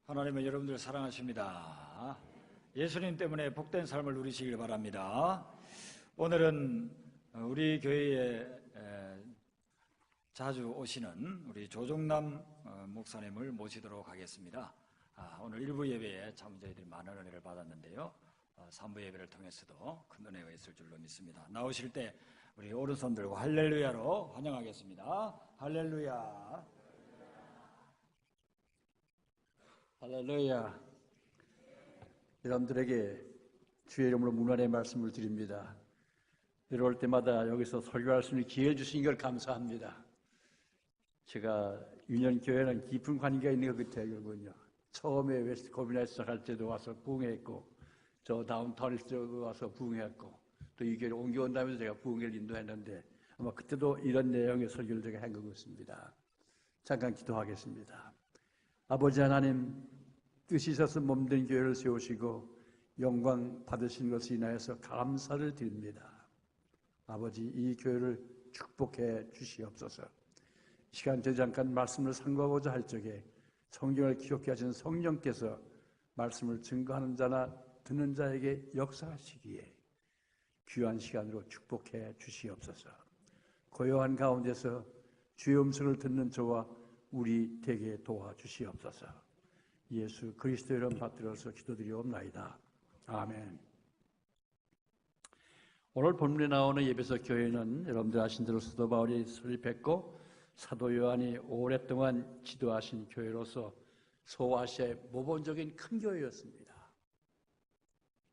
하나님은 여러분들 사랑하십니다. 예수님 때문에 복된 삶을 누리시길 바랍니다. 오늘은 우리 교회에 자주 오시는 우리 조종남 목사님을 모시도록 하겠습니다. 오늘 1부 예배에 참 저희들이 많은 은혜를 받았는데요. 3부 예배를 통해서도 큰 은혜가 있을 줄로 믿습니다. 나오실 때 우리 오른손 들고 할렐루야로 환영하겠습니다. 할렐루야. 할렐루야. 여러분들에게 주의 이름으로 문안의 말씀을 드립니다. 내려올 때마다 여기서 설교할 수 있는 기회를 주신 걸 감사합니다. 제가 유년교회는 깊은 관계가 있는 것 같아요. 여러분요. 처음에 웨스트 코비나에 시작할 때도 와서 부흥했고, 저 다운타운에서 와서 부흥했고, 또 이 교회를 옮겨온 다음에 제가 부흥회를 인도했는데 아마 그때도 이런 내용의 설교를 제가 한 것 같습니다. 잠깐 기도하겠습니다. 아버지 하나님, 뜻이 있어서 몸된 교회를 세우시고 영광 받으신 것을 인하여서 감사를 드립니다. 아버지, 이 교회를 축복해 주시옵소서. 시간 되지 잠깐 말씀을 상고하고자 할 적에 성경을 기억해 하신 성령께서 말씀을 증거하는 자나 듣는 자에게 역사하시기에 귀한 시간으로 축복해 주시옵소서. 고요한 가운데서 주의 음성을 듣는 저와 우리 되게 도와주시옵소서. 예수 그리스도의 이름 받들어서 기도드리옵나이다. 아멘. 오늘 본문에 나오는 에베소 교회는 여러분들 아신 대로 사도 바울이 설립했고 사도 요한이 오랫동안 지도하신 교회로서 소아시아의 모범적인 큰 교회였습니다.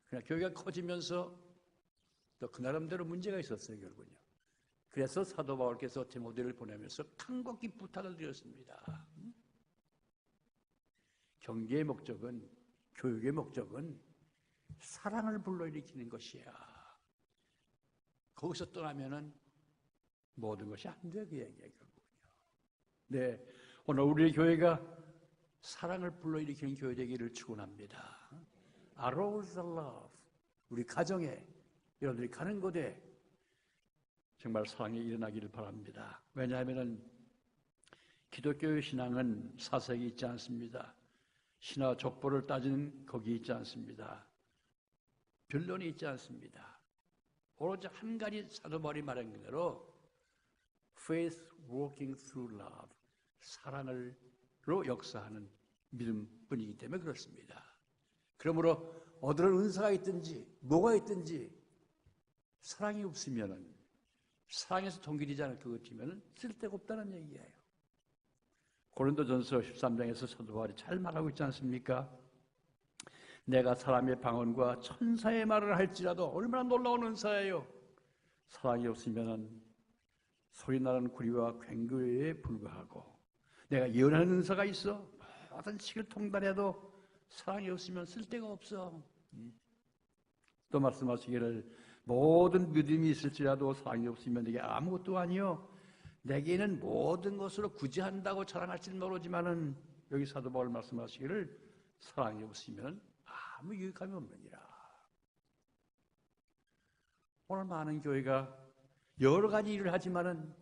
그러나 교회가 커지면서 또 그 나름대로 문제가 있었어요, 결국은요. 그래서 사도 바울께서 디모데를 보내면서 간곡히 부탁을 드렸습니다. 경계의 목적은, 교육의 목적은 사랑을 불러일으키는 것이야. 거기서 떠나면은 모든 것이 안 돼, 그 얘기예요, 결국은요. 네, 오늘 우리 교회가 사랑을 불러일으키는 교회 되기를 축원합니다. Arouse the love. 우리 가정에 여러분들이 가는 곳에 정말 사랑이 일어나기를 바랍니다. 왜냐하면 기독교의 신앙은 사색이 있지 않습니다. 신화 족보를 따지는 거기 있지 않습니다. 변론이 있지 않습니다. 오로지 한 가지 사도 바울이 말한 그대로 faith working through love, 사랑으로 역사하는 믿음뿐이기 때문에 그렇습니다. 그러므로 어떤 은사가 있든지 뭐가 있든지 사랑이 없으면은, 사랑에서 동기되지 않을 것 같으면 쓸데가 없다는 얘기예요. 고린도전서 13장에서 사도 바울이 잘 말하고 있지 않습니까? 내가 사람의 방언과 천사의 말을 할지라도 얼마나 놀라운 은사예요. 사랑이 없으면 소리나는 구리와 괭글에 불과하고, 내가 예언하는 은사가 있어 모든 식을 통달해도 사랑이 없으면 쓸데가 없어. 또 말씀하시기를 모든 믿음이 있을지라도 사랑이 없으면 내게 아무것도 아니요, 내게는 모든 것으로 구제한다고 자랑할지는 모르지만은, 여기 사도 바울 말씀하시기를 사랑이 없으면 아무 유익함이 없느니라. 오늘 많은 교회가 여러 가지 일을 하지만은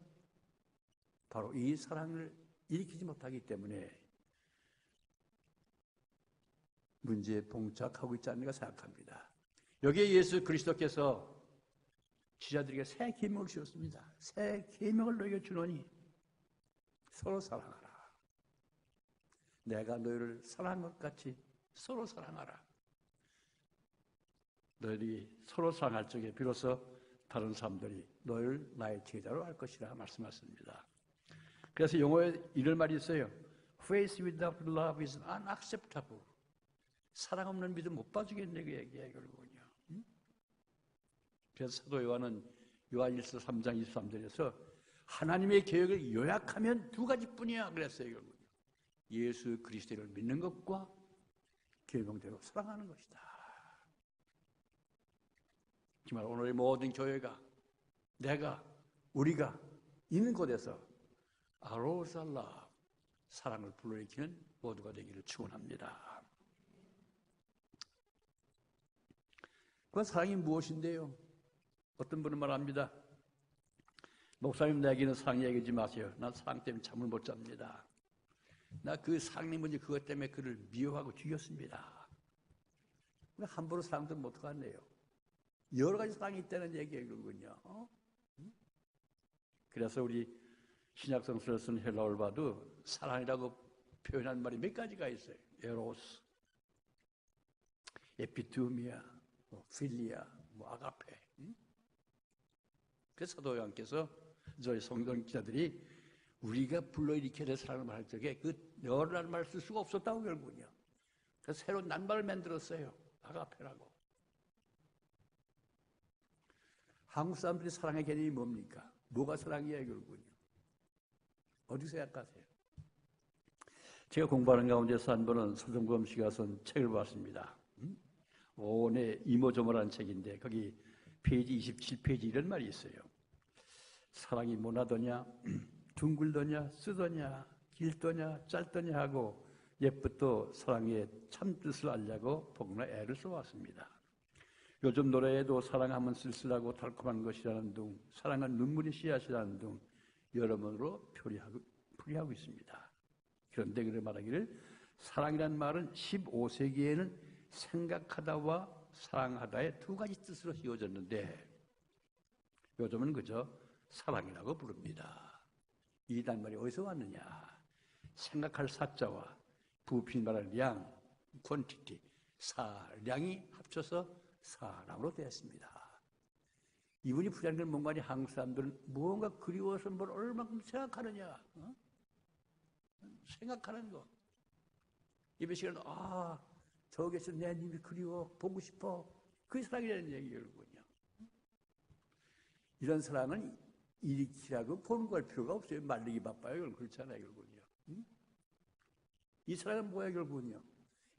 바로 이 사랑을 일으키지 못하기 때문에 문제에 봉착하고 있지 않는가 생각합니다. 여기에 예수 그리스도께서 지자들에게 새 계명을 주셨습니다. 새 계명을 너희에게 주노니 서로 사랑하라. 내가 너희를 사랑한 것 같이 서로 사랑하라. 너희들이 서로 사랑할 적에 비로소 다른 사람들이 너희를 나의 제자로 할 것이라 말씀하셨습니다. 그래서 영어에 이런 말이 있어요. Faith without love is unacceptable. 사랑 없는 믿음 못 봐주겠네, 그 얘기예요, 결국은요. 그래서 사도 요한은 요한일서 3장 23절에서 하나님의 계획을 요약하면 두 가지뿐이야 그랬어요, 결국은요. 예수 그리스도를 믿는 것과 계명대로 사랑하는 것이다. 정말 오늘의 모든 교회가, 내가, 우리가 있는 곳에서 Arouse the love, 사랑을 불러일으키는 모두가 되기를 축원합니다. 그 사랑이 무엇인데요? 어떤 분은 말합니다. 목사님, 내게는 사랑 얘기하지 마세요. 난 사랑 때문에 잠을 못 잡니다. 나 그 상리 문제 그것 때문에 그를 미워하고 죽였습니다. 함부로 사랑도 못하겠네요. 여러 가지 사랑이 있다는 얘기예요, 그거군요. 그래서 우리 신약성서를 쓴 헬라어를 봐도 사랑이라고 표현한 말이 몇 가지가 있어요. 에로스, 에피투미아, 필리아, 아가페. 그래서 사도 요한께서 저희 성경 기자들이 우리가 불러일으켜야 될 사랑을 말할 적에 그 여러라는 말을 쓸 수가 없었다고 결국은요. 그래서 새로운 낱말을 만들었어요. 아가페라고. 한국 사람들이 사랑의 개념이 뭡니까? 뭐가 사랑이에요, 결국은요? 어디서 생각하세요? 제가 공부하는 가운데서 한 번은 서정범 씨가 쓴 책을 봤습니다. 오온의 이모저모라는 책인데 거기 페이지 27페이지 이런 말이 있어요. 사랑이 뭐나더냐, 둥글더냐, 쓰더냐, 길더냐, 짧더냐 하고 옛부터 사랑의 참뜻을 알려고 복나 애를 써왔습니다. 요즘 노래에도 사랑하면 쓸쓸하고 달콤한 것이라는 둥, 사랑은 눈물이 씨앗이라는 둥 여러 번으로 풀이하고 있습니다. 그런데 그래 말하기를 사랑이라는 말은 15세기에는 생각하다와 사랑하다의 두 가지 뜻으로 이어졌는데 요즘은 그저 사랑이라고 부릅니다. 이 단말이 어디서 왔느냐? 생각할 사자와 부필 말할 량, 퀀티티, 사량이 합쳐서 사랑으로 되었습니다. 이분이 풀이하는 건 뭔가니 한국 사람들은 무언가 그리워서 뭘 얼마큼 생각하느냐? 생각하는 거. 예배 시간에 저기서 내 님이 그리워 보고 싶어. 그게 사랑이라는 얘기거든요. 이런 사랑은 일으키라고 권고할 필요가 없어요. 말리기 바빠요. 그렇잖아요, 결국은요. 이 사랑은 뭐야, 결국은요?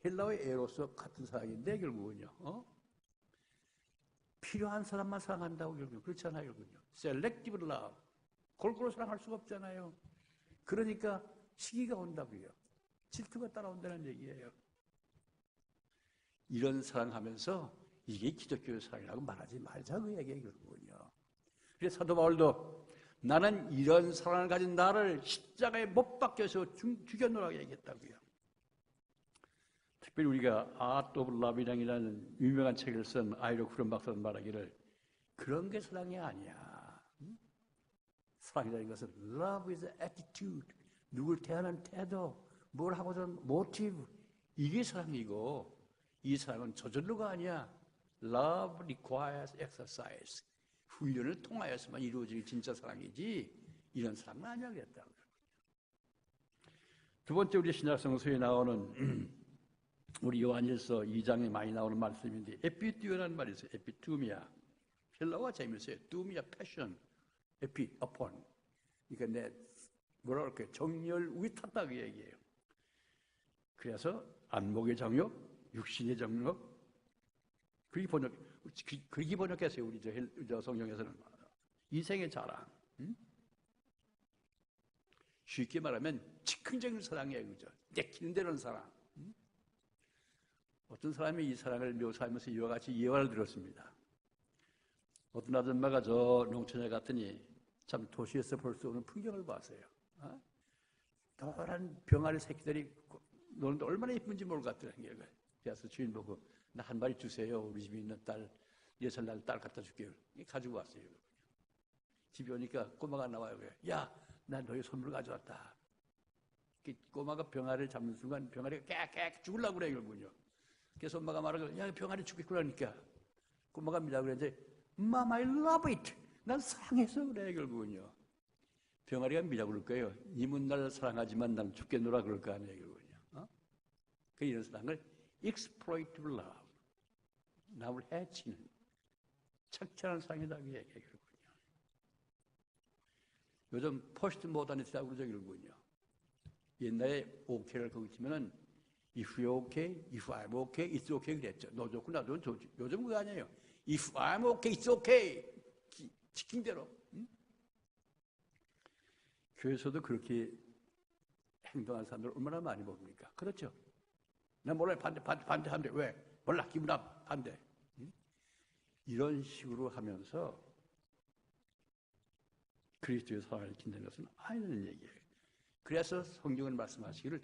헬라어의 에로스 같은 사랑인데, 결국은요. 필요한 사람만 사랑한다고, 결국은. 그렇잖아요, 결국은요. Selective love. 골고루 사랑할 수가 없잖아요. 그러니까 시기가 온다고요. 질투가 따라온다는 얘기예요. 이런 사랑하면서 이게 기독교의 사랑이라고 말하지 말자, 그 얘기예요, 결국은요. 그래서 사도 바울도 나는 이런 사랑을 가진 나를 십자가에 못 박혀서 죽여놓으라고 얘기했다고요. 특별히 우리가 Art of Love이라는 유명한 책을 쓴 아이로 쿠런 박사는 말하기를 그런 게 사랑이 아니야. 사랑이라는 것은 Love is attitude. 누굴 대하는 태도, 뭘 하고든 motive. 이게 사랑이고 이 사랑은 저절로가 아니야. Love requires exercise. 훈련을 통하여서만 이루어질 진짜 사랑이지 이런 사랑은 아니야 그랬다고요. 두 번째 우리 신약성서에 나오는 우리 요한일서 2장에 많이 나오는 말씀인데 에피투미아라는 말이 있어요. 에피투미아. 헬라어가 재미있어요. 투미아 패션. 에피 upon. 그러니까 내 뭐라 그럴까요? 정열 위에 탔다 그 얘기예요. 그래서 안목의 정욕, 육신의 정욕 그렇게 번역했어요. 우리 저 성경에서는 이생의 자랑. 쉽게 말하면 즉흥적인 사랑이에요, 그죠? 내키는 대로는 사랑. 어떤 사람이 이 사랑을 묘사하면서 이와 같이 예화를 들었습니다. 어떤 아줌마가 저 농촌에 갔더니 참 도시에서 볼 수 없는 풍경을 봤어요. 노란 병아리 새끼들이 노는데 얼마나 예쁜지 모르겠더라는 거예요. 그래서 주인 보고 나 한 마리 주세요. 우리 집에 있는 딸 6살 딸 갖다 줄게요. 가지고 왔어요. 집에 오니까 꼬마가 나와요. 야, 나 너희 선물 가져왔다. 꼬마가 병아리를 잡는 순간 병아리가 깨깨 죽으려고 그래요. 결국은요. 그래서 엄마가 말하고 야, 병아리 죽겠구나 하니까 꼬마가 미라고 그랬는데 Mom, I love it. 난 사랑해서 그래 결국은요. 병아리가 미라고 그럴 거예요. 님은 날 사랑하지만 난 죽겠노라 그럴 거 아니에요. 결국은요. 그 이런 사랑을 exploitative love. 남을 해치는 착취하는 사랑이다. 그 얘기예요. 결국은요. 요즘 포스트 모더니스트라고 그러죠. 결국은요. 옛날에 OK를 거기 치면은 if you're okay, if I'm okay, it's okay 그랬죠. 너 좋고 나도 좋지. 요즘 그거 아니에요. If I'm okay, it's okay. 시킨 대로. 교회에서도 그렇게 행동하는 사람들 얼마나 많이 봅니까? 그렇죠. 난 몰라요. 반대. 왜? 몰라. 기분 나빠. 반대. 이런 식으로 하면서 그리스도의 사랑을 지킨다는 것은 아니라는 얘기예요. 그래서 성경은 말씀하시기를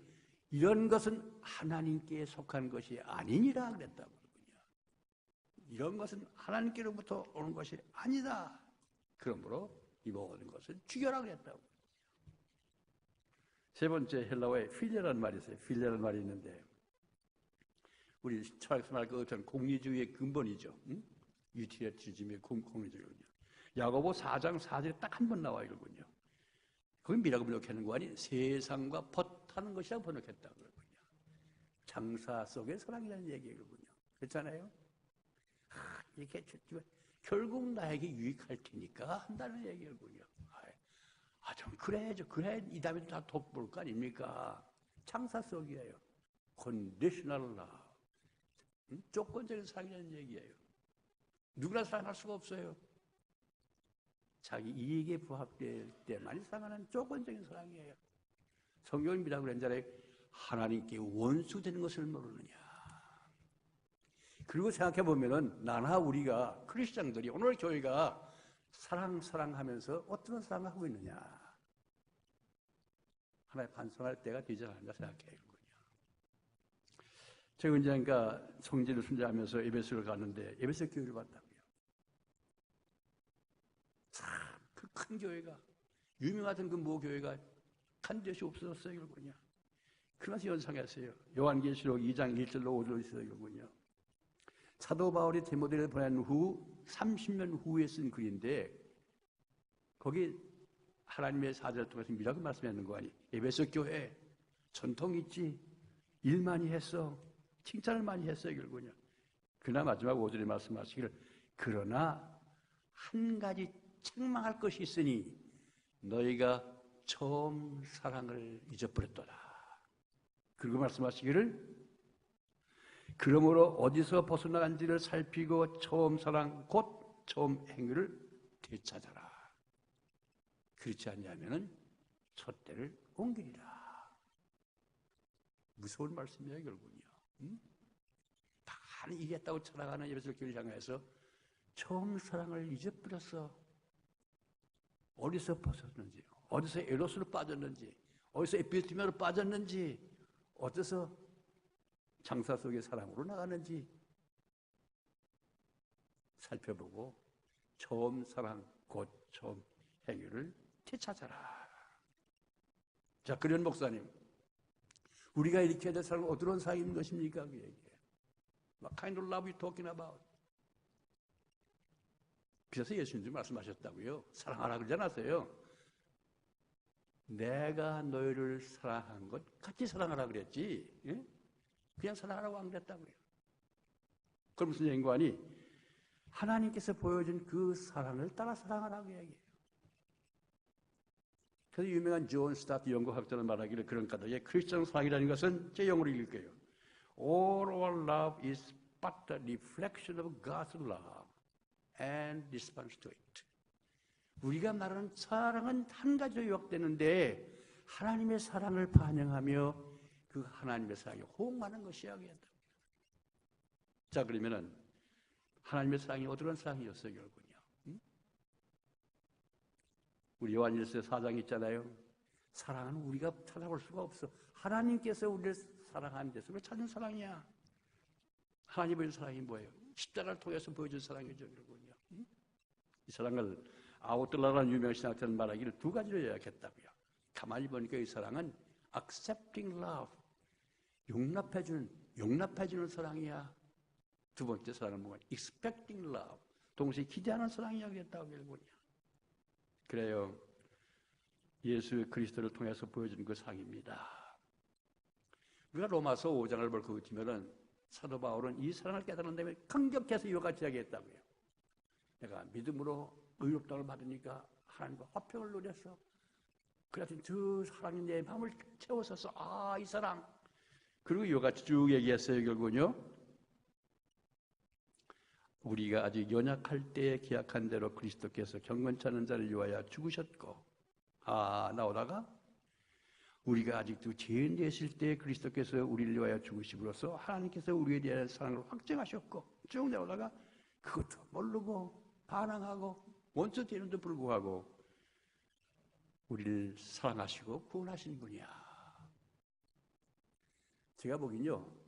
이런 것은 하나님께 속한 것이 아니니라 그랬다고 그러군요. 이런 것은 하나님께로부터 오는 것이 아니다. 그러므로 이 모든 것을 죽여라 그랬다고. 세 번째 헬라어에 필레라는 말이 있어요. 필레라는 말이 있는데 우리 철학에서 말할 것처럼 공리주의의 근본이죠. 응? 유티리티즘의 공리주의거든요. 야고보 4장 4절에 딱 한 번 나와 있거든요. 거기 미라고 번역하는 거 아니 세상과 벗하는 것이라고 번역했다고 그러거든요. 장사 속의 사랑이라는 얘기거든요. 그렇잖아요. 이렇게 결국 나에게 유익할 테니까 한다는 얘기거든요. 좀 그래야죠. 그래 이 다음에 다 돋볼 거 아닙니까? 장사 속이에요. conditional love. 조건적인 사랑이라는 얘기예요. 누구나 사랑할 수가 없어요. 자기 이익에 부합될 때만 사랑하는 조건적인 사랑이에요. 성경은 뭐라고 그랬잖아요. 하나님께 원수 되는 것을 모르느냐. 그리고 생각해 보면은 나나 우리가 크리스천들이 오늘 교회가 사랑하면서 어떤 사랑을 하고 있느냐. 하나에 반성할 때가 되지 않을까 생각해요. 제가 언젠가 성지를 순례하면서 에베소를 갔는데 에베소 교회를 봤다고요. 참 그 큰 교회가 유명하던 그 모 교회가 한 곳이 없어졌어요. 이거군요. 그러면서 연상했어요. 요한계시록 2장 1절로 5절로 있어요. 이거군요. 사도 바울이 디모데를 보낸 후 30년 후에 쓴 글인데 거기 하나님의 사자를 통해서 미라고 말씀하는 거 아니? 에베소 교회 전통 있지? 일 많이 했어. 칭찬을 많이 했어요. 결국은요. 그러나 마지막 5절에 말씀하시기를 그러나 한 가지 책망할 것이 있으니 너희가 처음 사랑을 잊어버렸도다. 그리고 말씀하시기를 그러므로 어디서 벗어나간지를 살피고 처음 사랑 곧 처음 행위를 되찾아라. 그렇지 않냐면은 촛대를 옮기리라. 무서운 말씀이에요, 결국은요. 다 이겼다고 찾아가는 예배소 교회를 향해서 처음 사랑을 잊어버렸어. 어디서 벗었는지, 어디서 에로스로 빠졌는지, 어디서 에피티메로 빠졌는지, 어디서 장사 속의 사랑으로 나가는지 살펴보고 처음 사랑 곧 처음 행위를 되찾아라. 자, 그런 목사님, 우리가 이렇게 해야 될 사람은 어떤 사랑인 것입니까? 그 얘기예요. What kind of love you talking about? 그래서 예수님도 말씀하셨다고요. 사랑하라 그러지 않았어요. 내가 너희를 사랑한 것 같이 사랑하라 그랬지. 예? 그냥 사랑하라고 안 그랬다고요. 그럼 무슨 연관이? 하나님께서 보여준 그 사랑을 따라 사랑하라고 얘기해요. 그래서 유명한 존 스타트 연구학자는 말하기를 그런 까닭에 크리스천 사랑이라는 것은 제 영어로 읽을게요. All our love is but the reflection of God's love and response to it. 우리가 말하는 사랑은 한 가지로 요약되는데 하나님의 사랑을 반영하며 그 하나님의 사랑에 호응하는 것이야. 자, 그러면은 하나님의 사랑이 어떤 사랑이었어요, 결국은요? 우리 요한일서 4장 있잖아요. 사랑은 우리가 찾아볼 수가 없어. 하나님께서 우리를 사랑하는 데서 찾은 사랑이야. 하나님 보여준 사랑이 뭐예요? 십자가를 통해서 보여준 사랑이죠, 결국은요. 이 사랑을 아우틀라라는 유명한 신학자는 말하기를 두 가지로 요약했다고요. 가만히 보니까 이 사랑은 accepting love, 용납해주는 사랑이야. 두 번째 사랑은 뭐가? expecting love, 동시에 기대하는 사랑이야겠다고 결국은요. 그래요. 예수 그리스도를 통해서 보여준 그 사랑입니다. 우리가 로마서 5장을 볼 것 같으면은 사도 바울은 이 사랑을 깨달은 다음에 강력해서 이와 같이 이야기했다고요. 내가 믿음으로 의롭다를 받으니까 하나님과 화평을 누렸어. 그래서 저 사랑이 내 마음을 채웠었어. 아, 이 사랑. 그리고 이와 같이 쭉 얘기했어요. 결국은요. 우리가 아직 연약할 때에 기약한 대로 그리스도께서 경건치 않은 자를 위하여 죽으셨고, 나오다가 우리가 아직도 죄인 되실 때 그리스도께서 우리를 위하여 죽으심으로써 하나님께서 우리에 대한 사랑을 확증하셨고, 쭉 나오다가 그것도 모르고 반항하고 원수 되는데도 불구하고 우리를 사랑하시고 구원하신 분이야. 제가 보기엔요,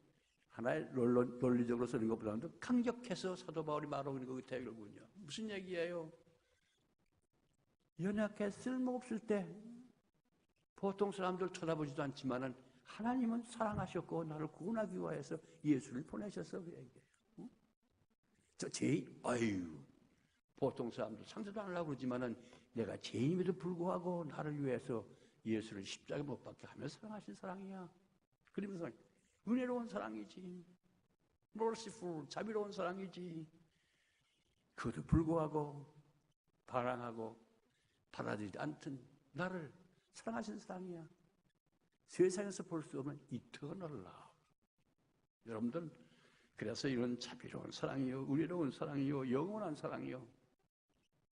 하나의 논리적으로 쓰는 것보다는 강력해서 사도 바울이 말하고 있는 것 같아요. 결국은요. 무슨 얘기예요? 연약해 쓸모없을 때 보통 사람들 쳐다보지도 않지만은 하나님은 사랑하셨고 나를 구원하기 위해서 예수를 보내셔서 그 얘기예요. 응? 보통 사람들 상대도 안 하려고 그러지만은 내가 죄인임에도 불구하고 나를 위해서 예수를 십자가에 못 박게 하며 사랑하신 사랑이야. 그러면서 은혜로운 사랑이지. merciful, 자비로운 사랑이지. 그것도 불구하고 반항하고 받아들이지 않던 나를 사랑하신 사랑이야. 세상에서 볼 수 없는 eternal love. 여러분들, 그래서 이런 자비로운 사랑이요, 은혜로운 사랑이요, 영원한 사랑이요.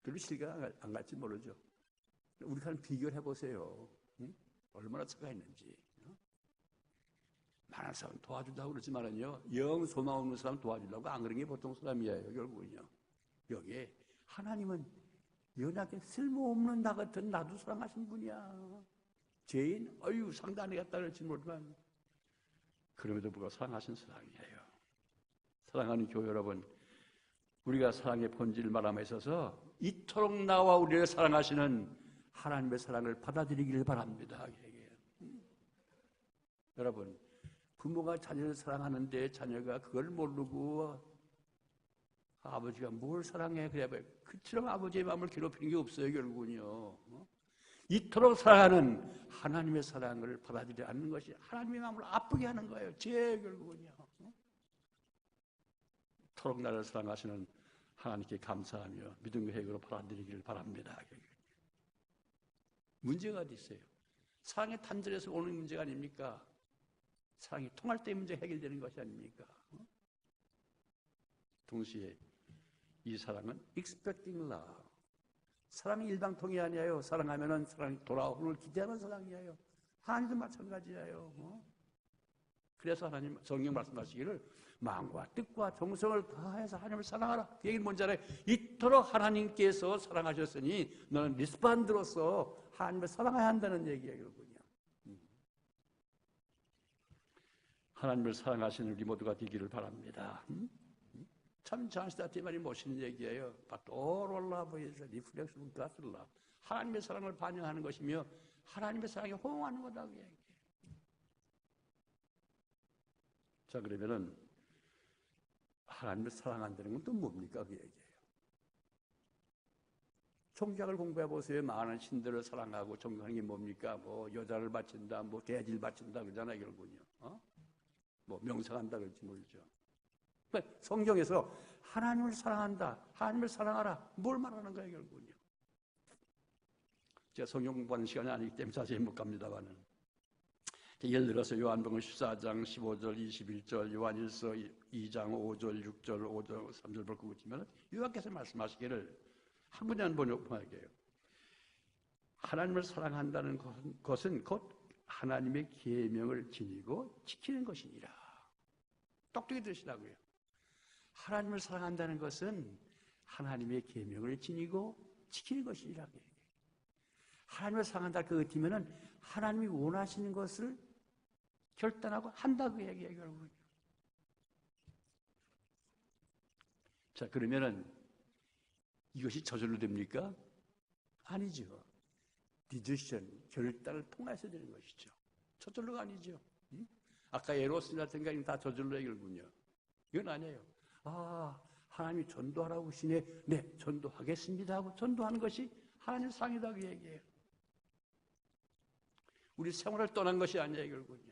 별로 실감 안 갈지 모르죠. 우리가 비교를 해보세요. 응? 얼마나 차가 있는지. 많은 사람 도와준다고 그러지만은요, 영 소망 없는 사람 도와주려고 안 그런 게 보통 사람이에요, 결국은요. 여기에 하나님은 연약에 쓸모없는 나 같은 나도 사랑하신 분이야. 죄인, 상단하겠다 그럴지 모르지만, 그럼에도 불구하고 사랑하신 사랑이에요. 사랑하는 교회 여러분, 우리가 사랑의 본질을 말함에 있어서 이토록 나와 우리를 사랑하시는 하나님의 사랑을 받아들이기를 바랍니다. 여러분, 부모가 자녀를 사랑하는데 자녀가 그걸 모르고 아버지가 뭘 사랑해? 그래 봐요. 그처럼 아버지의 마음을 괴롭히는 게 없어요, 결국은요. 이토록 사랑하는 하나님의 사랑을 받아들이지 않는 것이 하나님의 마음을 아프게 하는 거예요. 결국은요. 이토록 나를 사랑하시는 하나님께 감사하며 믿음과 회개로 받아들이기를 바랍니다. 문제가 어디 있어요? 사랑의 단절에서 오는 문제가 아닙니까? 사랑이 통할 때 문제가 해결되는 것이 아닙니까? 동시에 이 사랑은 expecting love. 사랑이 일방통이 아니에요. 사랑하면은 사랑이 돌아오는 기대하는 사랑이에요. 하나님도 마찬가지예요. 그래서 하나님 성경 말씀하시기를 마음과 뜻과 정성을 다해서 하나님을 사랑하라. 그 얘기는 뭔지 알아요? 이토록 하나님께서 사랑하셨으니 너는 리스판드로서 하나님을 사랑해야 한다는 얘기예요. 하나님을 사랑하시는 우리 모두가 되기를 바랍니다. 참 잔시다티 말이 멋있는 얘기예요. But all love is a reflection of God's love. 하나님의 사랑을 반영하는 것이며 하나님의 사랑에 호응하는 거다 그 얘기예요. 자, 그러면은 하나님을 사랑한다는 건 또 뭡니까 그 얘기예요. 종교학을 공부해 보세요. 많은 신들을 사랑하고 존경하는 게 뭡니까? 뭐 여자를 바친다, 뭐 대지를 바친다 그러잖아요, 결국은요. 뭐 명상한다 그럴지 모르죠. 성경에서 하나님을 사랑한다, 하나님을 사랑하라, 뭘 말하는 거예요, 결국은요. 제가 성경 공부하는 시간이 아니기 때문에 자세히 못 갑니다만은. 예를 들어서 요한복음 14장 15절 21절, 요한일서 2장 5절 6절 5절 3절 볼 거 보시면 요한께서 말씀하시기를 한 분이 번역해요. 하나님을 사랑한다는 것은 곧 하나님의 계명을 지니고 지키는 것이니라. 똑똑히 들으시라고요. 하나님을 사랑한다는 것은 하나님의 계명을 지니고 지키는 것이라. 하나님을 사랑한다 그 뜻이면은 하나님이 원하시는 것을 결단하고 한다고 얘기해요, 결국은. 자, 그러면은 이것이 저절로 됩니까? 아니죠. decision, 결단을 통해서 되는 것이죠. 저절로가 아니죠. 아까 에로스 같은 게 다 저절로의 결국은요. 이건 아니에요. 하나님이 전도하라고 하시네. 네, 전도하겠습니다 하고 전도하는 것이 하나님의 사랑이다 그 얘기예요. 우리 생활을 떠난 것이 아니에요, 결국은요.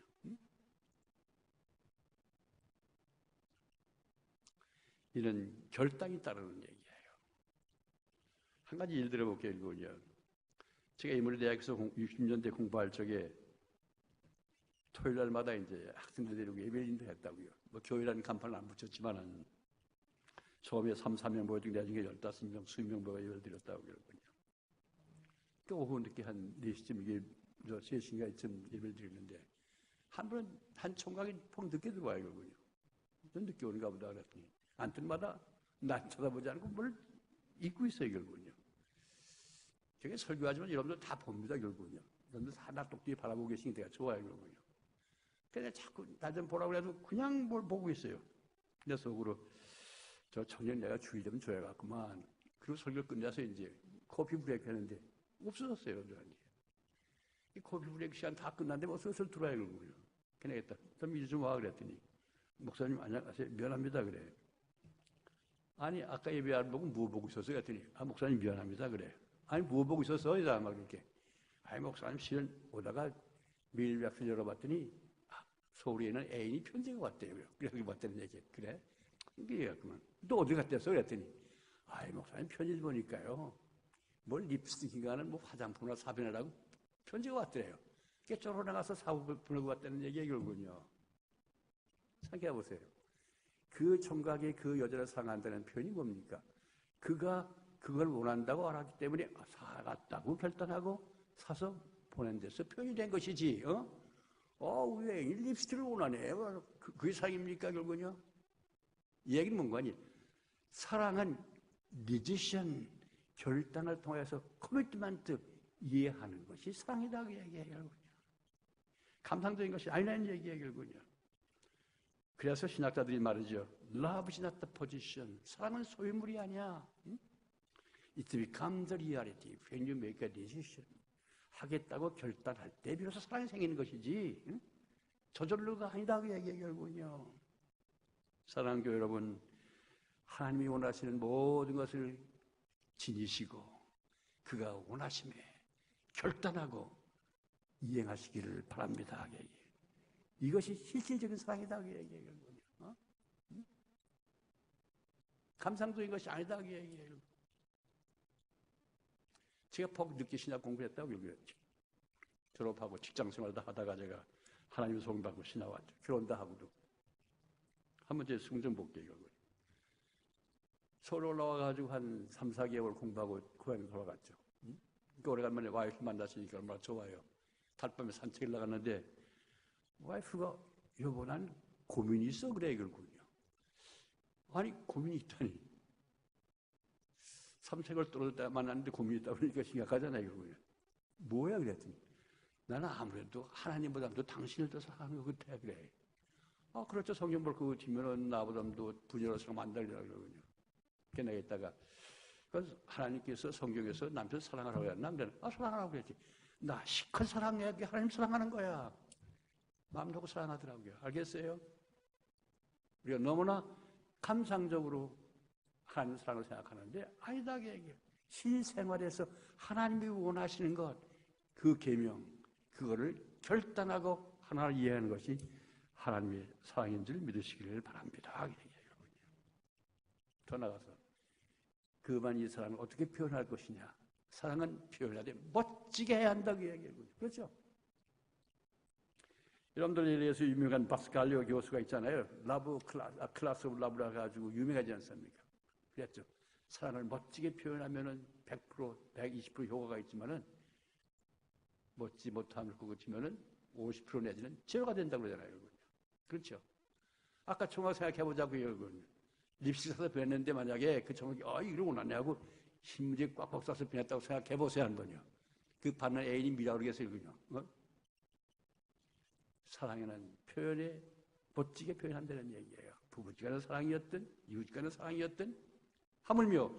이런 결단이 따르는 얘기예요. 한 가지 예를 들어볼게요, 결국은요. 제가 인문대학에서 60년대 공부할 적에 토요일 날마다 이제 학생들 데리고 예배인도 했다고요. 뭐 교회라는 간판을 안 붙였지만은 처음에 3-4명 모여지고 나중에 15명, 20명 모여 예배를 드렸다고 그러거든요. 또 오후 늦게 한 4시쯤 이게 3시간쯤 예배를 드렸는데 한 번은 한 총각이 펑 늦게 들어와요, 그러군요. 좀 늦게 오는가 보다 그랬더니 안뜰마다 난 쳐다보지 않고 뭘 잊고 있어요, 결국은요. 저게 설교하지만 여러분들 다 봅니다, 결국은요. 여러분들 다 낙독들이 바라보고 계시니 내가 좋아요, 결국은요. 근데 자꾸 나 좀 보라고 해도 그냥 뭘 보고 있어요. 내 속으로 저 청년 내가 주의 좀 줘야겠구만. 그리고 설교 끝나서 이제 커피 브레이크 하는데 없어졌어요, 완전히. 이 커피 브레이크 시간 다 끝났는데 뭐 슬슬 들어와요, 결국은요. 그러겠다. 좀 일 좀 와 그랬더니 목사님 안녕하세요. 미안합니다 그래. 아니 아까 예배 안 보고 뭐 보고 있었어요? 그랬더니 목사님 미안합니다 그래. 아니 뭐 보고 있었어? 이다 막 이렇게. 아니 목사님 실은 오다가 메일 약속 열어봤더니 서울에 있는 애인이 편지가 왔대요. 그래서 봤다는 얘기. 그래? 이게 그만. 또 어디 갔댔어? 그랬더니 아이 목사님 편지 보니까요. 뭘 립스틱인가는 뭐 화장품이나 사변이라고 편지가 왔더래요. 그게 쫄아 나가서 사고 보내고 왔다는 얘기예요, 결국은요. 생각해 보세요. 그 총각이 그 여자를 사랑한다는 표현이 뭡니까? 그가 그걸 원한다고 알았기 때문에 사갔다고 결단하고 사서 보낸 데서 표현이 된 것이지. 우리 애인이 립스틱을 원하네. 그게 사랑입니까, 결국은요? 이 얘기는 뭔가 아니 사랑은 디시션, 결단을 통해서 커미트먼트 이해하는 것이 사랑이다 그 얘기예요, 결국은요. 감상적인 것이 아니라는 얘기예요, 결국은요. 그래서 신학자들이 말이죠. Love is not the position. 사랑은 소유물이 아니야. It becomes the reality when you make a decision. 하겠다고 결단할 때 비로소 사랑이 생기는 것이지 저절로가 아니다 그 얘기예요, 결국은요. 사랑하는 교회 여러분, 하나님이 원하시는 모든 것을 지니시고 그가 원하심에 결단하고 이행하시기를 바랍니다. 이것이 실질적인 사랑이다 그 얘기예요, 결국은요. 감상적인 것이 아니다 그 얘기예요. 제가 퍽 늦게 신학 공부했다고 얘기했죠. 졸업하고 직장생활도 하다가 제가 하나님 소원받고 신학 왔죠. 결혼도 하고도. 한번 제 승정 볼게요. 서울 올라와가지고 한 3, 4개월 공부하고 고향에 돌아갔죠. 그러니까 오래간만에 와이프 만났으니까 얼마나 좋아요. 달밤에 산책을 나갔는데 와이프가 여보 난 고민이 있어 그래 결국은요. 아니 고민이 있다니. 삼색을 떨어질 때 만났는데 고민이 있다 그러니까 심각하잖아요. 결국은요. 뭐야 그랬더니 나는 아무래도 하나님보다도 당신을 더 사랑하는 것 같아 그래. 그렇죠. 성경 볼 그거 치면은 나보다도 부녀로 사람 안 달리라 그러거든요. 걔네가 있다가 그래서 하나님께서 성경에서 남편 사랑하라고 했나? 사랑하라고 그랬지. 나 시컷 사랑해. 하나님 사랑하는 거야. 마음 놓고 사랑하더라고요. 알겠어요? 우리가 너무나 감상적으로 하나님 사랑을 생각하는데 아니다 그 얘기예요. 실생활에서 하나님이 원하시는 것, 그 계명, 그거를 결단하고 하나를 이해하는 것이 하나님의 사랑인 줄 믿으시기를 바랍니다. 그 얘기예요. 더 나가서 그만 이 사랑을 어떻게 표현할 것이냐. 사랑은 표현할 때 멋지게 해야 한다고 얘기해요. 그렇죠? 여러분들에 대해서 유명한 바스칼리오 교수가 있잖아요. 클라스 오브 라브라 가지고 유명하지 않습니까? 그랬죠. 사랑을 멋지게 표현하면은 100%, 120% 효과가 있지만은 멋지 못함을 그거 치면은 50% 내지는 제로가 된다고 그러잖아요. 그렇죠? 아까 총각 생각해보자고요. 립스틱 사서 변했는데 만약에 그 총각이 이걸 원하네 하고 신문지에 꽉꽉 싸서 변했다고 생각해보세요 한번요. 그 받는 애인이 미라고 그러겠어요. 사랑에는 표현에 멋지게 표현한다는 얘기예요. 부부지간의 사랑이었든 이웃간의 사랑이었든 하물며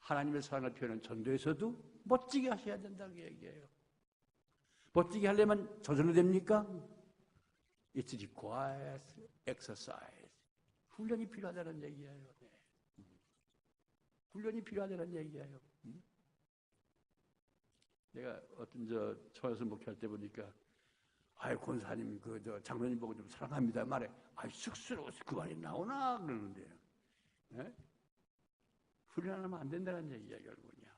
하나님의 사랑을 표현한 전도에서도 멋지게 하셔야 된다는 얘기예요. 멋지게 하려면 저절로 됩니까? It requires exercise. 훈련이 필요하다는 얘기예요. 훈련이 필요하다는 얘기예요. 내가 어떤 초에서 목회할 때 보니까 권사님 장로님 보고 좀 사랑합니다 말해. 쑥스러워서 그 말이 나오나 그러는데요. 네? 훈련하면 안 된다는 얘기야 결국은요.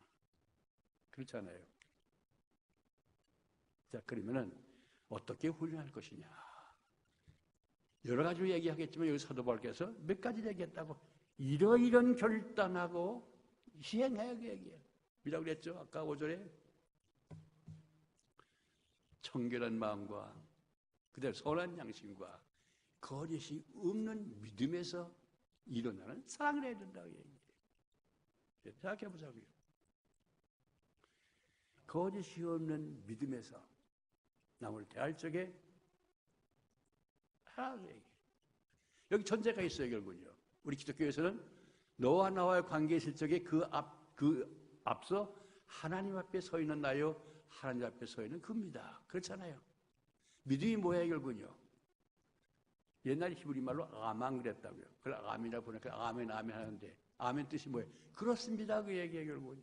그렇잖아요. 자 그러면은 어떻게 훈련할 것이냐. 여러 가지로 얘기하겠지만 여기 사도 바울께서 몇 가지 얘기했다고. 이런 결단하고 시행해야 그 얘기예요. 뭐라고 그랬죠? 아까 5절에 청결한 마음과 그대로 선한 양심과 거짓이 없는 믿음에서 일어나는 사랑을 해야 된다고 얘기해요. 생각해보자고요. 거짓이 없는 믿음에서 남을 대할 적에 여기 전제가 있어요. 결국은요. 우리 기독교에서는 너와 나와의 관계에 있을 적에 그 앞서 하나님 앞에 서 있는 나요, 하나님 앞에 서 있는 그입니다. 그렇잖아요. 믿음이 뭐예요? 결국은요. 옛날 히브리 말로 아만 그랬다고요. 그걸 아멘이라고 보니까 아멘 하는데 아멘 뜻이 뭐예요? 그렇습니다. 그 얘기예요. 결국은요.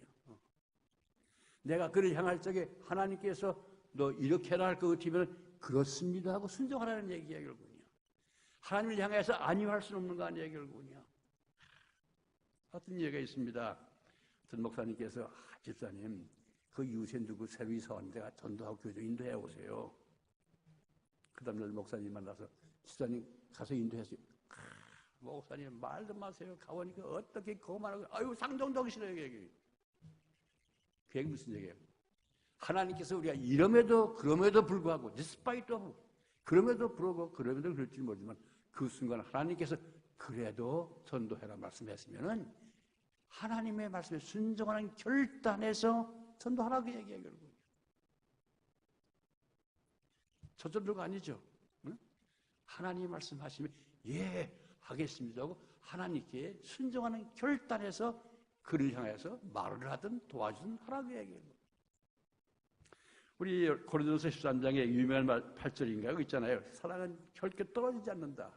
내가 그를 향할 적에 하나님께서 너 이렇게 해라 할 것 같으면 그렇습니다 하고 순종하라는 얘기예요. 결국은요. 하나님을 향해서 아니요 할 수는 없는 거 아니에요. 결국은요. 어떤 얘기가 있습니다. 어떤 목사님께서 집사님 그 유세 누구 새로 이사 왔는데 전도하고 교회 인도해 오세요. 그 다음날 목사님 만나서 집사님 가서 인도했어요. 목사님 말도 마세요. 가보니까 어떻게 그만하고 아유 상종도 하기 싫어요. 얘기. 그게 무슨 얘기예요? 하나님께서 우리가 이럼에도 그럼에도 불구하고 despite of 그럼에도 불구하고 그럼에도 그럴 줄 모르지만 그 순간 하나님께서 그래도 전도해라 말씀했으면은 하나님의 말씀에 순종하는 결단에서 전도하라고 얘기해요. 결국 저절로가 아니죠. 응? 하나님이 말씀하시면 예 하겠습니다 하고 하나님께 순종하는 결단에서 그를 향해서 말을 하든 도와주든 하라고 얘기해요. 우리 고린도서 13장에 유명한 말 8절인가요? 있잖아요. 사랑은 결코 떨어지지 않는다.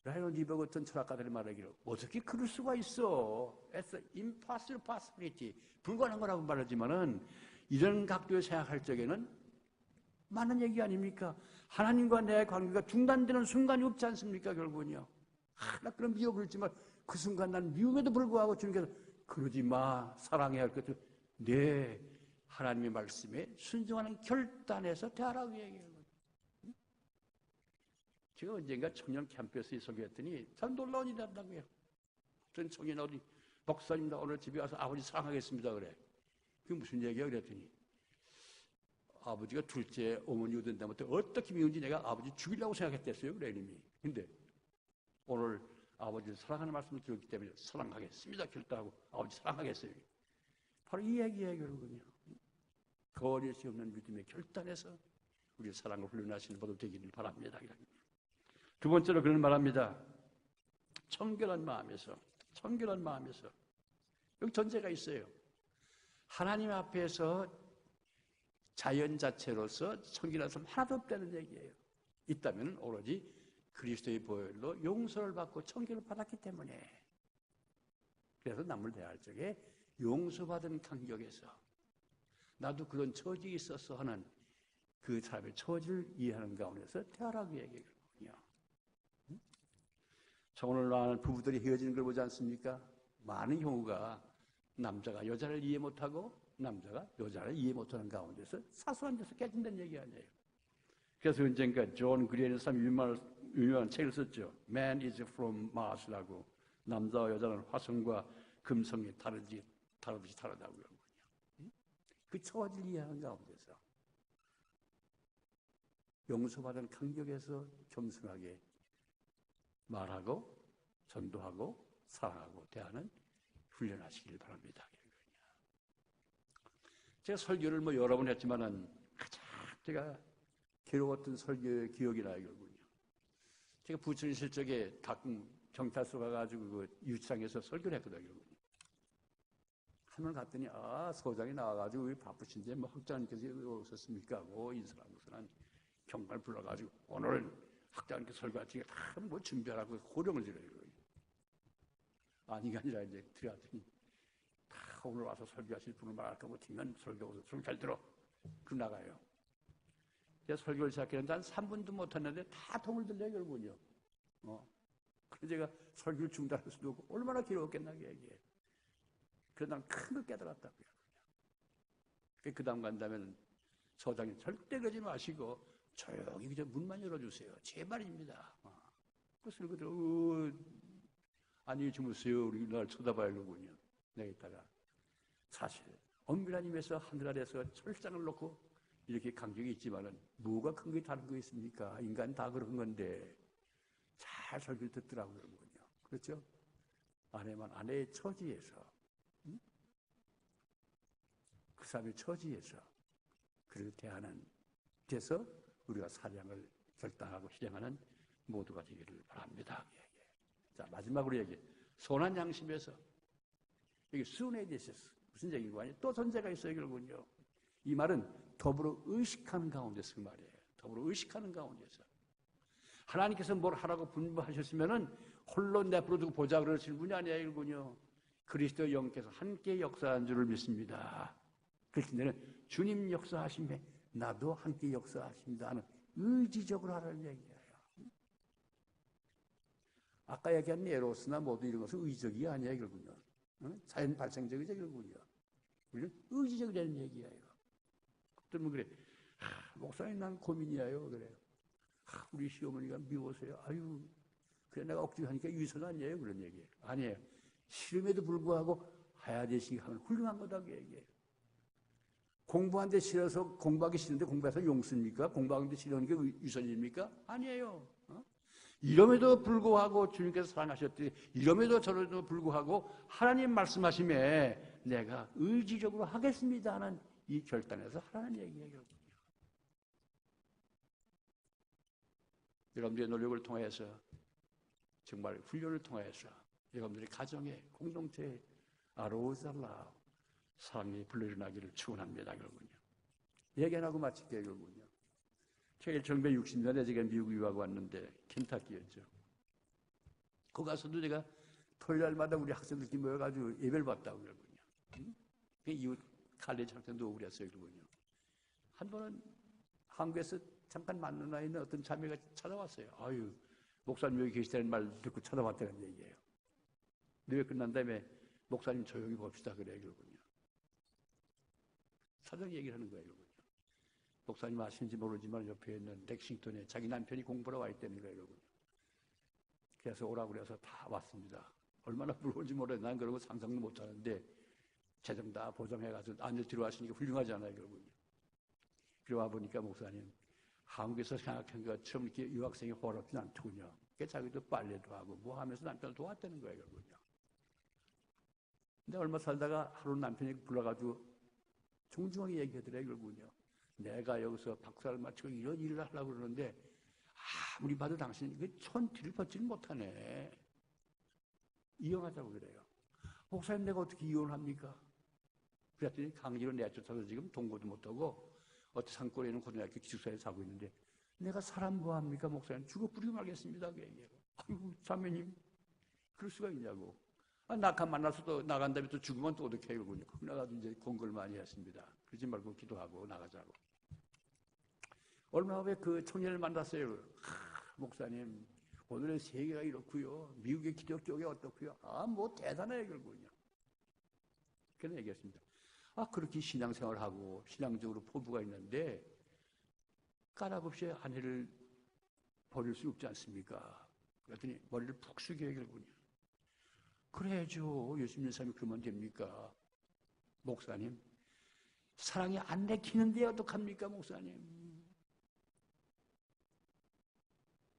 라이언 리버 같은 철학가들이 말하기로 어떻게 그럴 수가 있어? It's impossible possibility. 불가능한 거라고 말하지만은 이런 각도에 생각할 적에는 많은 얘기 아닙니까? 하나님과 내 관계가 중단되는 순간이 없지 않습니까? 결국은요. 나 그런 미혹을 했지만 그 순간 난 미움에도 불구하고 주님께서 그러지 마. 사랑해야 할 것을 네 하나님의 말씀에 순종하는 결단에서 대하라고 얘기해요. 제가 언젠가 청년 캠프에서 설교했더니 참 놀라운 일이 한다고요. 어떤 청년 어디 목사님 나 오늘 집에 와서 아버지 사랑하겠습니다 그래. 그게 무슨 얘기야 그랬더니 아버지가 둘째 어머니가 된다면 어떻게 미운지 내가 아버지 죽이려고 생각했댔어요. 그래 이미. 근데 오늘 아버지를 사랑하는 말씀을 들었기 때문에 사랑하겠습니다 결단하고 아버지 사랑하겠어요. 바로 이 얘기예요. 결국은요. 거리할 수 없는 믿음의 결단에서 우리 사랑을 훈련하시는 분들 되기를 바랍니다. 두 번째로 그런 말합니다. 청결한 마음에서 여기 전제가 있어요. 하나님 앞에서 자연 자체로서 청결한 사람 하나도 없다는 얘기예요. 있다면 오로지 그리스도의 보혈로 용서를 받고 청결을 받았기 때문에 그래서 남을 대할 적에 용서받은 간격에서 나도 그런 처지에 있어서 하는 그 사람의 처지를 이해하는 가운데서 대하라고 얘기해요. 오늘 많은 부부들이 헤어지는 걸 보지 않습니까? 많은 경우가 남자가 여자를 이해 못하고 남자가 여자를 이해 못하는 가운데서 사소한 데서 깨진다는 얘기 아니에요. 그래서 언젠가 존 그리에는 참 유명한 책을 썼죠. Man is from Mars라고. 남자와 여자는 화성과 금성이 다르듯이 다르다고요. 그 처지를 이해하는 가운데서 용서받은 간격에서 겸손하게 말하고 전도하고 사랑하고 대하는 훈련하시길 바랍니다. 제가 설교를 여러 번 했지만은 가장 제가 괴로웠던 설교의 기억이 나요. 결국은요. 제가 부천 있을 적에 가끔 경찰서 가가지고 그 유치장에서 설교를 했거든요. 한번 갔더니 소장이 나와가지고 바쁘신데 학장님께서 오셨습니까? 인사하고서는 경관을 불러가지고 오늘 학장님께 설교하시니까 다 준비하라고 호령을 지르는 거예요. 아니가 아니라 이제 들어갔더니 다 오늘 와서 설교하실 분을 말할까 못하면 설교하고서 좀 잘 들어. 그럼 나가요. 제가 설교를 시작했는데 한 3분도 못했는데 다 통을 들려요. 결국은요. 그래서 제가 설교를 중단할 수도 없고 얼마나 괴로웠겠나 얘기해. 그래서 난 큰 걸 깨달았다고요. 그 다음 간다면 소장님 절대 그러지 마시고 조용히 그저 문만 열어주세요. 제발입니다. 그래서 그들 안녕히 주무세요. 우리 날 쳐다봐야 하는군요. 내가 있다가 사실 엄밀한 의미에서 하늘 아래서 철장을 놓고 이렇게 간격이 있지만은 뭐가 큰 게 다른 거 있습니까? 인간 다 그런 건데 잘 설교를 듣더라고요. 그러군요. 그렇죠? 아내의 처지에서 그 사람의 처지에서 그렇게 대하는 데서 우리가 사랑을 결단하고 실행하는 모두가 되기를 바랍니다. 자, 마지막으로 얘기해. 선한 양심에서 여기 순에 대해서 무슨 얘기인 거 아니에요? 또 전제가 있어요, 결국은요. 이 말은 더불어 의식하는 가운데서 그 말이에요. 더불어 의식하는 가운데서. 하나님께서 뭘 하라고 분부하셨으면은 홀로 내버려 두고 보자 그러시는 분이 아니에요, 결국은요. 그리스도 영께서 함께 역사한 줄을 믿습니다. 그렇기 때문에 주님 역사하심에 나도 함께 역사하십니다 하는 의지적으로 하라는 얘기예요. 아까 얘기한 에로스나 모두 이런 것은 의지적이 아니에요, 결국은요. 자연 발생적이죠, 결국은요. 우리는 의지적이라는 얘기예요. 그러면 그래. 목사님 난 고민이에요. 그래요. 우리 시어머니가 미워서요. 아유, 그래 내가 억지로 하니까 위선 아니에요. 그런 얘기예요. 아니에요. 싫음에도 불구하고 해야 되시니까 하면 훌륭한 거다. 그 얘기예요. 공부하는데 싫어서 공부하기 싫은데 공부해서 용습니까? 공부하는데 싫으니까 위선입니까? 아니에요. 이럼에도 불구하고 주님께서 사랑하셨더니 이럼에도 저럼에도 불구하고 하나님 말씀하심에 내가 의지적으로 하겠습니다 하는 이 결단에서 하라는 얘기예요. 여러분들의 노력을 통해서 정말 훈련을 통해서 여러분들의 가정에 공동체에 아로우살라 사랑이 불러일어나기를 축원합니다. 결국은요. 얘기 안 하고 마칠게요. 결국은요. 제가 1960년에 제가 미국 유학 왔는데 켄타키였죠. 거기 가서도 제가 토요일마다 우리 학생들끼리 모여가지고 예배를 봤다고 그러거든요. 그 이웃 칼리지 학생도 오고 그랬어요. 그러거든요. 한 번은 한국에서 잠깐 만나 있는 어떤 자매가 찾아왔어요. 아유, 목사님 여기 계시다는 말 듣고 찾아왔다는 얘기예요. 뇌 끝난 다음에 목사님 조용히 봅시다 그래요. 그러거든요. 사정 얘기를 하는 거예요. 그러거든요. 목사님 아시는지 모르지만 옆에 있는 렉싱턴에 자기 남편이 공부하러 와 있다는 거예요. 그러거든요. 그래서 오라고 그래서 다 왔습니다. 얼마나 부러운지 모르겠어요. 난 그런 거 상상도 못하는데 재정 다 보정해가지고 안에 들어왔으니까 훌륭하잖아요. 그러거든요. 그래 와 보니까 목사님 한국에서 생각한 것처럼 이렇게 유학생이 호럽진 않더군요. 그래서 자기도 빨래도 하고 뭐 하면서 남편을 도왔다는 거예요. 그러거든요. 근데 얼마 살다가 하루 남편이 불러가지고 정중하게 얘기하더래요. 결국은요. 내가 여기서 박사를 마치고 이런 일을 하려고 그러는데 아무리 봐도 당신이 그 천티를 벗지는 못하네. 이혼하자고 그래요. 목사님 내가 어떻게 이혼을 합니까? 그랬더니 강제로 내쫓아서 지금 동거도 못하고 어떤 산골에 있는 고등학교 기숙사에 사고 있는데 내가 사람 뭐합니까? 목사님 죽어 뿌리고 말겠습니다. 그 얘기예요. 아이고 자매님 그럴 수가 있냐고. 낙한 만나서도 나간 다음에 또 죽으면 또 어떻게 해요? 나가도 이제 공부를 많이 했습니다. 그러지 말고 기도하고 나가자고. 얼마 후에 그 청년을 만났어요. 목사님 오늘의 세계가 이렇고요. 미국의 기독교가 어떻고요. 뭐 대단해요. 결국은요. 그런 얘기했습니다. 그렇게 신앙생활을 하고 신앙적으로 포부가 있는데 까닭없이 아내를 버릴 수 없지 않습니까? 그랬더니 머리를 푹 숙여요. 결국은요. 그래야죠. 예수 믿는 사람이 그러면 됩니까? 목사님 사랑이 안 내키는데 어떡합니까? 목사님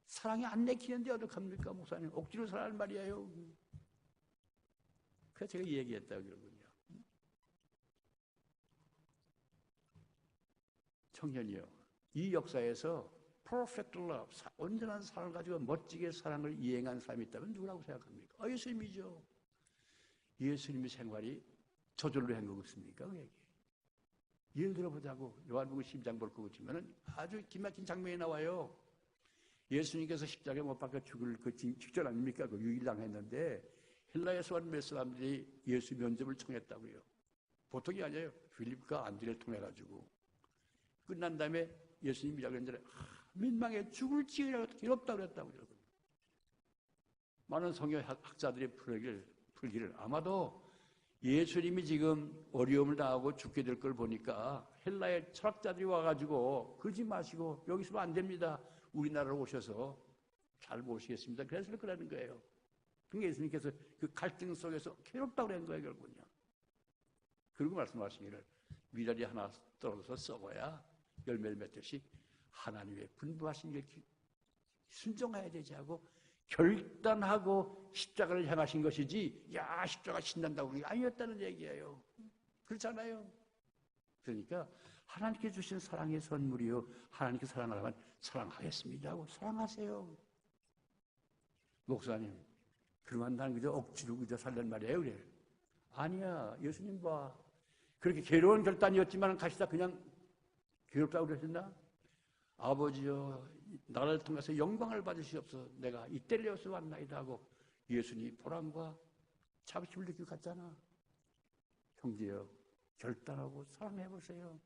사랑이 안 내키는데 어떡합니까? 목사님 억지로 살아는 말이에요. 그래서 제가 얘기했다고 그러거든요. 청년이요. 이 역사에서 perfect love, 온전한 사랑을 가지고 멋지게 사랑을 이행한 사람이 있다면 누구라고 생각합니까? 예수님이죠. 예수님의 생활이 저절로 한 거겠습니까? 그 얘기. 예를 들어보자고 요한복음 10장 볼 거 같으면 아주 기막힌 장면이 나와요. 예수님께서 십자가에 못 박혀 죽을 그 직전 아닙니까? 그 6일 당했는데 헬라에서 온 몇 사람들이 예수 면접을 청했다고요. 보통이 아니에요. 필립과 안드레를 통해가지고 끝난 다음에 예수님이라고 했는데 민망해 죽을 지으라고 괴롭다고 그랬다고요. 많은 성경학자들이 풀기를 아마도 예수님이 지금 어려움을 당하고 죽게 될 걸 보니까 헬라의 철학자들이 와가지고 그러지 마시고 여기 있으면 안 됩니다. 우리나라로 오셔서 잘 모시겠습니다. 그래서 그러는 거예요. 그러니까 예수님께서 그 갈등 속에서 괴롭다고 그런 거예요. 결국은요. 그리고 말씀하시기를 미랄이 하나 떨어져서 썩어야 열매를 맺듯이 하나님의 분부하신 일 순종해야 되지 하고 결단하고 십자가를 향하신 것이지 야 십자가 신난다고 그런 게 아니었다는 얘기예요. 그렇잖아요. 그러니까 하나님께 주신 사랑의 선물이요. 하나님께 사랑하라면 사랑하겠습니다 하고 사랑하세요. 목사님, 그러면 난 그저 억지로 그저 살란 말이에요. 그래. 아니야. 예수님 봐. 그렇게 괴로운 결단이었지만 가시다 그냥 괴롭다고 그러셨나? 아버지여, 나를 통해서 영광을 받으시옵소서. 내가 이때를 위해서 왔나이다 하고 예수님 보람과 자부심을 느끼고 갔잖아. 형제여, 결단하고 사랑해보세요.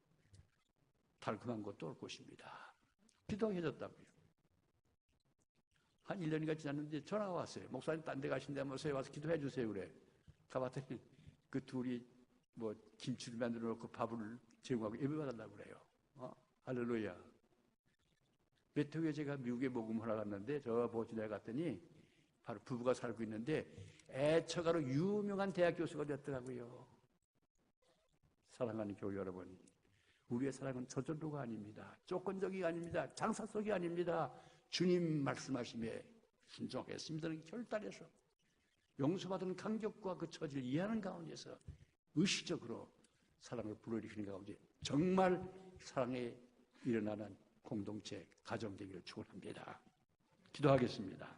달콤한 것도 올 것입니다. 기도해줬다고요. 한 1년이가 지났는데 전화가 왔어요. 목사님 딴 데 가신다면서 와서 기도해 주세요. 그래. 가봤더니 그 둘이 뭐 김치를 만들어 놓고 밥을 제공하고 예배 받으려고 그래요. 할렐루야. 몇 해 후에 제가 미국에 모금하러 갔는데 저 보지대에 갔더니 바로 부부가 살고 있는데 애처가로 유명한 대학 교수가 됐더라고요. 사랑하는 교회 여러분, 우리의 사랑은 저절로가 아닙니다. 조건적이 아닙니다. 장사속이 아닙니다. 주님 말씀하심에 순종하겠습니다는 결단해서 용서받은 간격과 그 처지를 이해하는 가운데서 의식적으로 사랑을 불러일으키는 가운데 정말 사랑에 일어나는 공동체, 가정 되기를 축원합니다. 기도하겠습니다.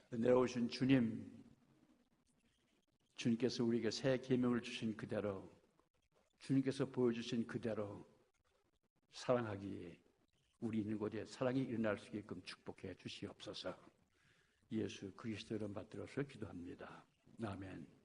내려오신 주님, 주님께서 우리에게 새 계명을 주신 그대로, 주님께서 보여주신 그대로 사랑하기에 우리 있는 곳에 사랑이 일어날 수 있게끔 축복해 주시옵소서. 예수 그리스도 이름 받들어서 기도합니다. 아멘.